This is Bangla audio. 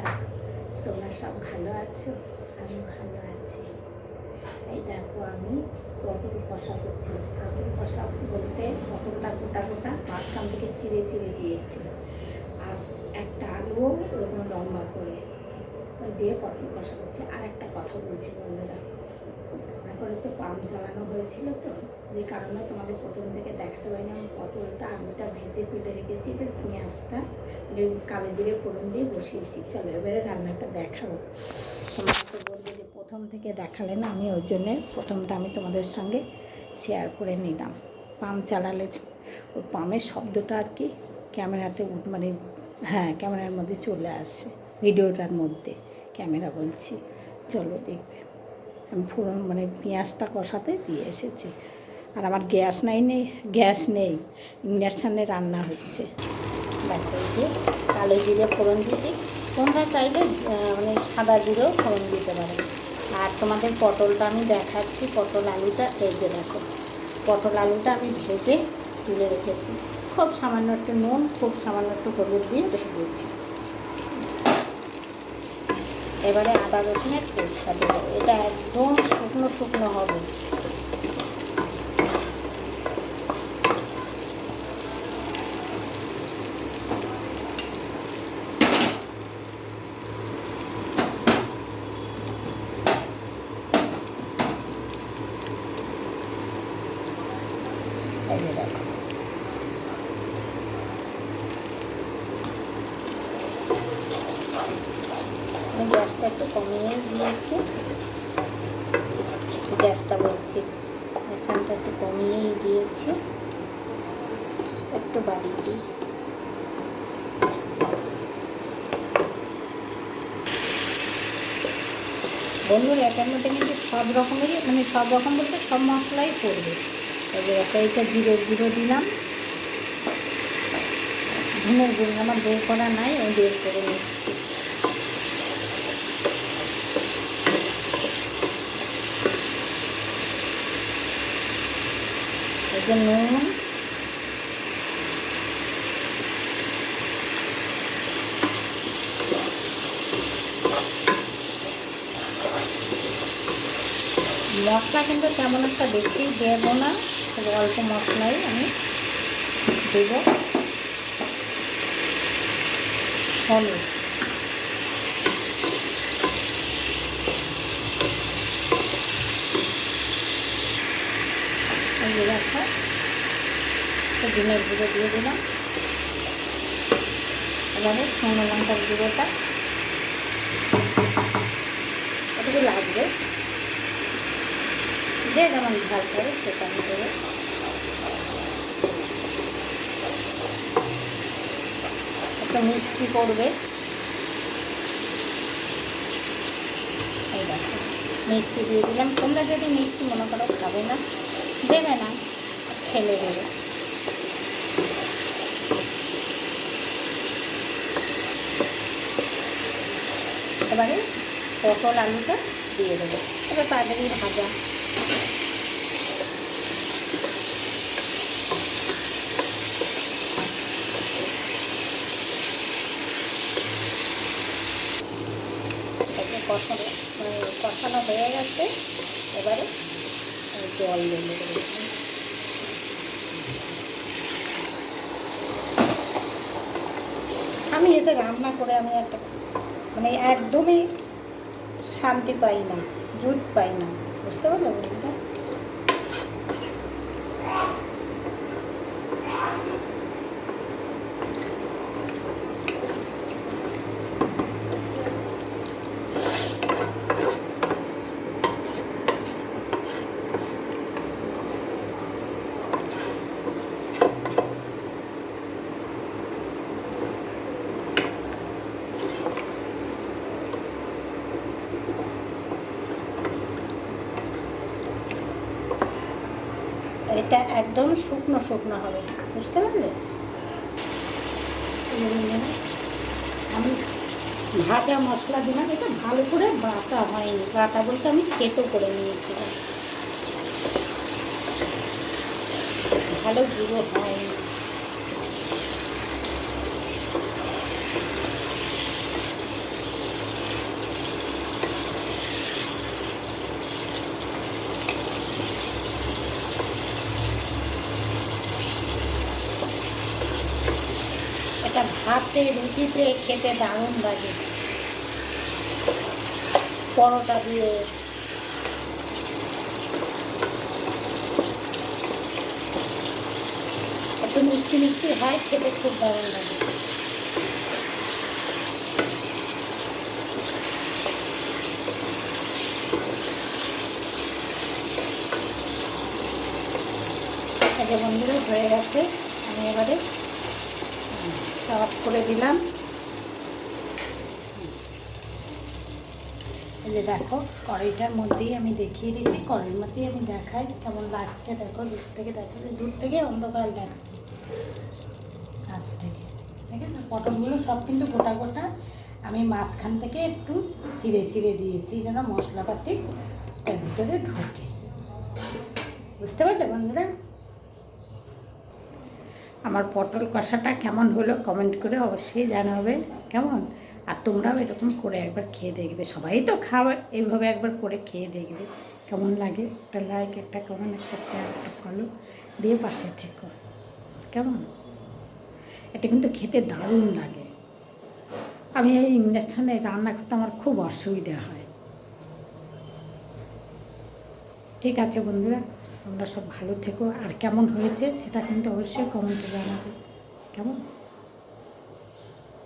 বন্ধুরা, তোমরা সব ভালো আছো? আমি ভালো আছি। এই দেখো, আমি পটল কষা করছি। পটল কষা বলতে পটলটা গোটা গোটা মাঝখান থেকে চিড়ে চিড়ে দিয়েছি, আর একটা আলুও ওরকম লম্বা করে দিয়ে পটল কষা করছি। আর একটা কথা বলছি বন্ধুরা, তারপর হচ্ছে পাম্প চালানো হয়েছিল, তো যে কারণে তোমাদের প্রথম থেকে দেখাতে পারিনি। আমি পটলটা আলুটা ভেজে তুলে রেখেছি, এবার পেঁয়াজটা কালো জিরে ফোড়ন দিয়ে বসিয়েছি। চলো এবারে রান্নাটা দেখাবো। তোমরা তো বলবে যে প্রথম থেকে দেখালে না, আমি ওই জন্যে প্রথমটা আমি তোমাদের সঙ্গে শেয়ার করে নিলাম। পাম্প চালালে ওই পাম্পের শব্দটা আর কি ক্যামেরাতে মানে ক্যামেরার মধ্যে চলে আসছে, ভিডিওটার মধ্যে ক্যামেরা বলছি। চলো দেখবে, আমি ফোড়ন পেঁয়াজটা কষাতে দিয়ে এসেছি। আর আমার গ্যাস নেই, ইন্ডাকশানে রান্না হচ্ছে। দেখো, এই যে কালো জিরে ফোড়ন দিয়েছি। তোমরা চাইলে সাদা জিরেও ফোড়ন দিতে পারো। আর তোমাদের পটলটা আমি দেখাচ্ছি। পটল আলুটা এই যে দেখো, পটল আলুটা আমি ভেজে তুলে রেখেছি। খুব সামান্য একটু নুন, খুব সামান্য একটু হলুদ দিয়ে ভেজেছি। এবারে আদা রসুনের পেস্টটা দেবো। এটা একদম শুকনো শুকনো হবে। এই যে দেখো, আমি গ্যাসটা একটু কমিয়ে দিয়েছি। গ্যাসটা বলছি, গ্যাসটা একটু কমিয়েই দিয়েছি, একটু বাড়িয়ে দিই। বন্ধুরা, এটার মধ্যে কিন্তু সব রকমেরই সব রকম বলতে সব মশলাই পড়বে। এটা জিরের গুঁড়ো দিলাম, ধনের গুঁড়ো আমার বের করা নাই, ওই বের করে নিচ্ছি। এই যে নুন, মশলা কিন্তু তেমন একটা বেশি দেবো না, খুব অল্প মশলাই আমি দেব। হলুদ, এই দেখো, ধনের গুঁড়ো দিয়ে দিলাম। এবারে শুকনো লঙ্কার গুঁড়োটা এটুকু লাগবে, যে যেমন ঝাল করে সেটা আমি দেবো। একটু মিষ্টি করবে, এই দেখো মিষ্টি দিয়ে দিলাম। তোমরা যদি মিষ্টি মনে করো খাবে না, দেবে না, ফেলে দেবে। এবারে পটল আলুটা দিয়ে দেবো। এবার তাড়াতাড়ি ভাজা। কষানো হয়ে গেছে, এবারে জল দিয়ে দেবো। আমি এতে রান্না করে আমি একটা একদমই শান্তি পাই না, জুত পাই না, বুঝতে পারলে বন্ধুটা? এটা একদম শুকনো শুকনো হবে, বুঝতে পারলে? আমি ভাজা মশলা দিলাম, এটা ভালো করে বাটা হয়নি। বাটা বলতে আমি থেতো করে নিয়েছিলাম, ভালো গুঁড়ো হয়নি। ভাতে রুটিতে খেতে দারুণ লাগে, পরোটা দিয়ে। একটু মিষ্টি মিষ্টি হয়, খেতে খুব দারুণ লাগে। আগে বন্ধুরা হয়ে গেছে, আমি এবারে অফ করে দিলাম। এই যে দেখো, কড়াইটার মধ্যেই আমি দেখিয়ে দিচ্ছি, কড়াইয়ের মধ্যেই আমি দেখাই কেমন লাগছে। দেখো দূর থেকে, দেখো দূর থেকে অন্ধকার লাগছে, কাছ থেকে দেখে না। পটলগুলো সব কিন্তু গোটা গোটা আমি মাঝখান থেকে একটু চিড়ে চিড়ে দিয়েছি, যেন মশলাপাতি তার ভিতরে ঢোকে। বুঝতে পারলে বন্ধুরা? আমার পটল কষাটা কেমন হলো কমেন্ট করে অবশ্যই জানাবে কেমন। আর তোমরাও এরকম করে একবার খেয়ে দেখবে, সবাই তো খাওয়া, এইভাবে একবার করে খেয়ে দেখবে কেমন লাগে। একটা লাইক, একটা কমেন্ট, একটা শেয়ার, একটা ফলো দিয়ে পাশে থেকো কেমন। এটা কিন্তু খেতে দারুণ লাগে। আমি এই ইন্ডাকশানে রান্না করতে আমার খুব অসুবিধা হয়। ঠিক আছে বন্ধুরা, তোমরা সব ভালো থেকো, আর কেমন হয়েছে সেটা কিন্তু অবশ্যই কমেন্টে জানাবে কেমন।